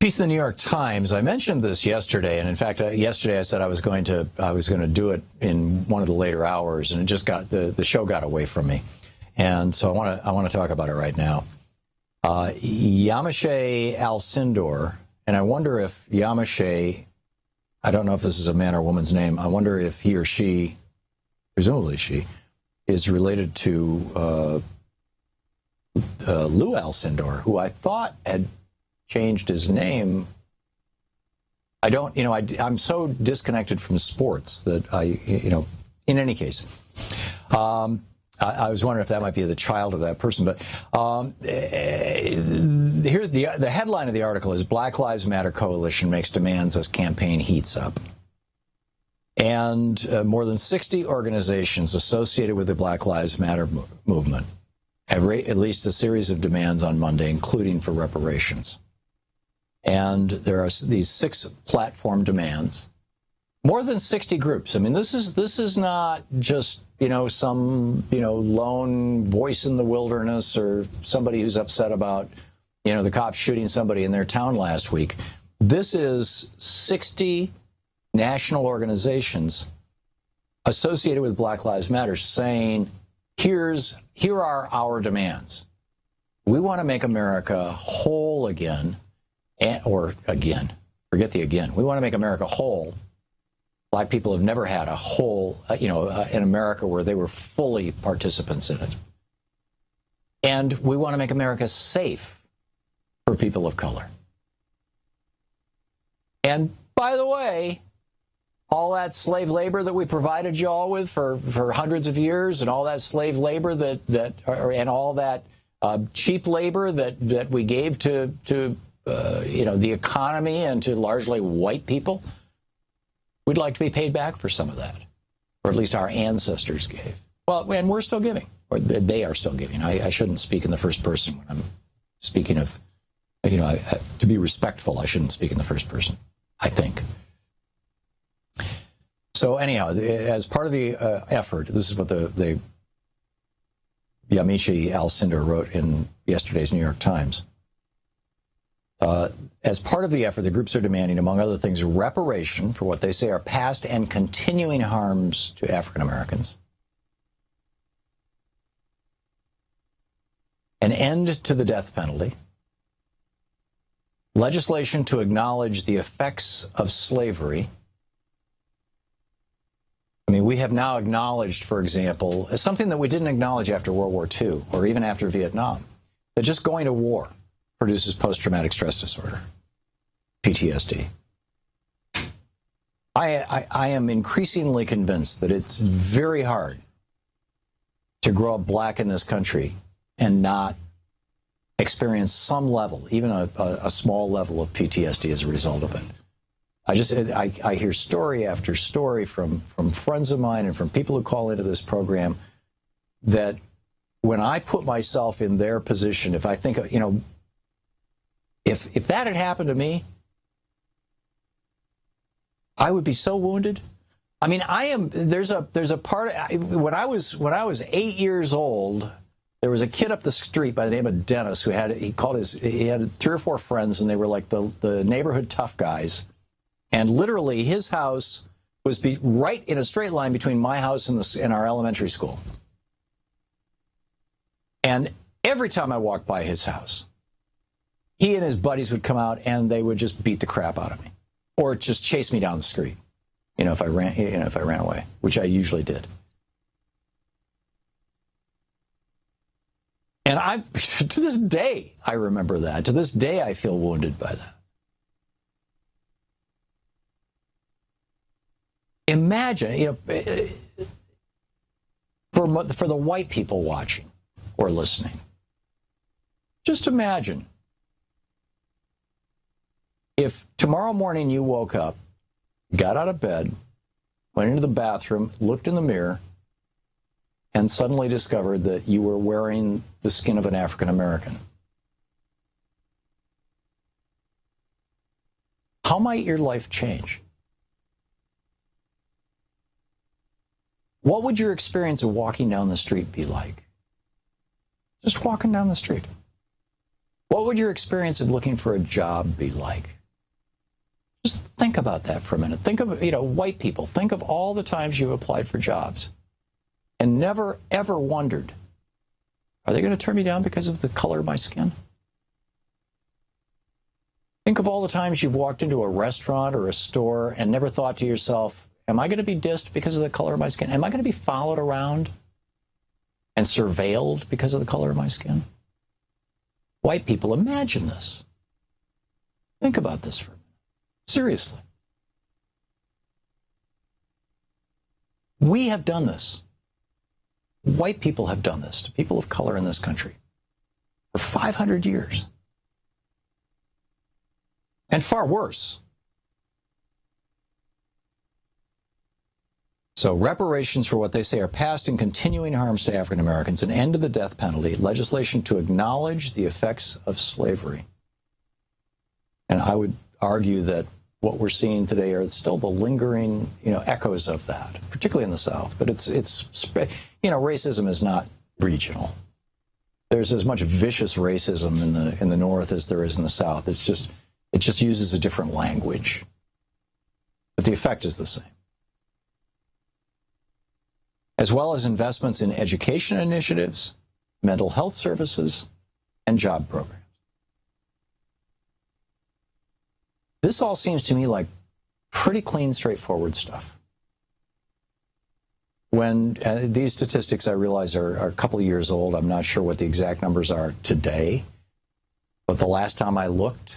Piece of the New York Times. I mentioned this yesterday, and in fact, yesterday I said I was going to do it in one of the later hours, and it just got the show got away from me, and so I want to talk about it right now. Yamashey Alcindor, and I wonder if Yamashey, I don't know if this is a man or woman's name. I wonder if he or she, presumably she, is related to Lou Alcindor, who I thought had changed his name. I don't, I'm so disconnected from sports that in any case, I was wondering if that might be the child of that person. But here, the headline of the article is Black Lives Matter Coalition makes demands as campaign heats up. And more than 60 organizations associated with the Black Lives Matter movement have at least a series of demands on Monday, including for reparations. And there are these 6 platform demands. More than 60 groups. I mean, this is not just, some, lone voice in the wilderness or somebody who's upset about, the cops shooting somebody in their town last week. This is 60 national organizations associated with Black Lives Matter saying, here are our demands. We want to make America whole again. Forget the again. We want to make America whole. Black people have never had a whole, in America where they were fully participants in it. And we want to make America safe for people of color. And by the way, all that slave labor that we provided you all with for hundreds of years, and all that slave labor and all that cheap labor that we gave to the economy and to largely white people, we'd like to be paid back for some of that, or at least our ancestors gave. Well, and we're still giving, or they are still giving. I shouldn't speak in the first person when I'm speaking of, to be respectful, I shouldn't speak in the first person, I think. So anyhow, as part of the effort, this is what the Yamashey Alcindor wrote in yesterday's New York Times. As part of the effort, the groups are demanding, among other things, reparation for what they say are past and continuing harms to African Americans, an end to the death penalty, legislation to acknowledge the effects of slavery. I mean, we have now acknowledged, for example, something that we didn't acknowledge after World War II or even after Vietnam, that just going to war produces post-traumatic stress disorder, PTSD. I am increasingly convinced that it's very hard to grow up black in this country and not experience some level, even a small level of PTSD as a result of it. I hear story after story from friends of mine and from people who call into this program that when I put myself in their position, if I think, if that had happened to me, I would be so wounded. I mean, there's a part, when I was 8 years old, there was a kid up the street by the name of Dennis who had 3 or 4 friends, and they were like the neighborhood tough guys. And literally his house was right in a straight line between my house and our elementary school. And every time I walked by his house, he and his buddies would come out and they would just beat the crap out of me, or just chase me down the street. If I ran away, which I usually did. And to this day, I remember that. To this day, I feel wounded by that. Imagine, for the white people watching or listening, just imagine if tomorrow morning you woke up, got out of bed, went into the bathroom, looked in the mirror, and suddenly discovered that you were wearing the skin of an African American. How might your life change? What would your experience of walking down the street be like? Just walking down the street. What would your experience of looking for a job be like? think about that for a minute. Think of, white people. Think of all the times you applied for jobs and never, ever wondered, are they going to turn me down because of the color of my skin? Think of all the times you've walked into a restaurant or a store and never thought to yourself, am I going to be dissed because of the color of my skin? Am I going to be followed around and surveilled because of the color of my skin? White people, imagine this. Think about this for a minute. Seriously. We have done this. White people have done this to people of color in this country for 500 years. And far worse. So reparations for what they say are past and continuing harms to African Americans, an end to the death penalty, legislation to acknowledge the effects of slavery. And I would argue that what we're seeing today are still the lingering, echoes of that, particularly in the South. But it's racism is not regional. There's as much vicious racism in the North as there is in the South. It just uses a different language, but the effect is the same. As well as investments in education initiatives, mental health services, and job programs. This all seems to me like pretty clean, straightforward stuff. When these statistics, I realize, are a couple of years old. I'm not sure what the exact numbers are today, but the last time I looked,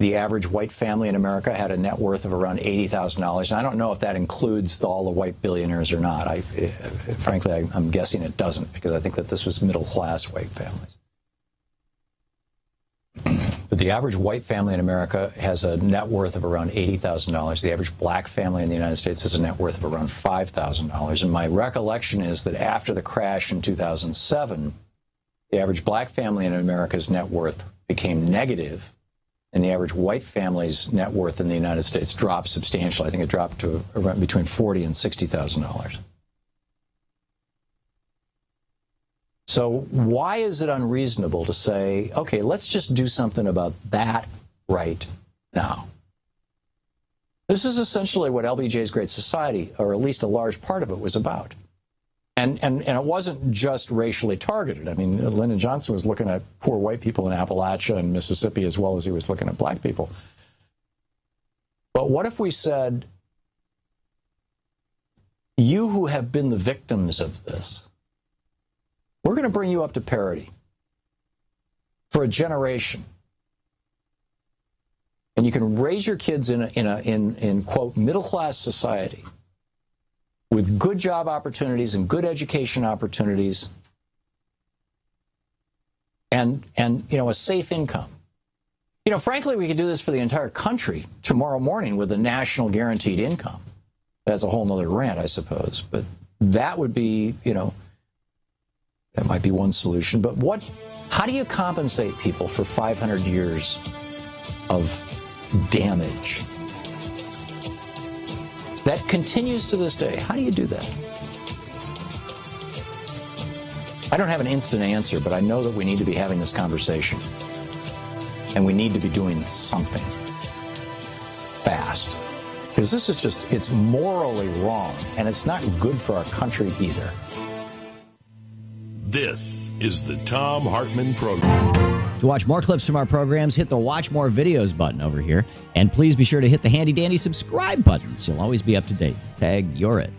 the average white family in America had a net worth of around $80,000. And I don't know if that includes all the white billionaires or not. Frankly, I'm guessing it doesn't, because I think that this was middle-class white families. But the average white family in America has a net worth of around $80,000. The average black family in the United States has a net worth of around $5,000. And my recollection is that after the crash in 2007, the average black family in America's net worth became negative, and the average white family's net worth in the United States dropped substantially. I think it dropped to around between $40,000 and $60,000. So why is it unreasonable to say, okay, let's just do something about that right now? This is essentially what LBJ's Great Society, or at least a large part of it, was about. And it wasn't just racially targeted. I mean, Lyndon Johnson was looking at poor white people in Appalachia and Mississippi as well as he was looking at black people. But what if we said, you who have been the victims of this, we're going to bring you up to parity for a generation. And you can raise your kids in quote, middle-class society, with good job opportunities and good education opportunities, and a safe income. Frankly, we could do this for the entire country tomorrow morning with a national guaranteed income. That's a whole nother rant, I suppose. But that would be, that might be one solution. But how do you compensate people for 500 years of damage that continues to this day? How do you do that? I don't have an instant answer, but I know that we need to be having this conversation. And we need to be doing something fast. Because this is it's morally wrong, and it's not good for our country either. This is the Thom Hartmann Program. To watch more clips from our programs, hit the Watch More Videos button over here. And please be sure to hit the handy-dandy subscribe button so you'll always be up to date. Tag, you're it.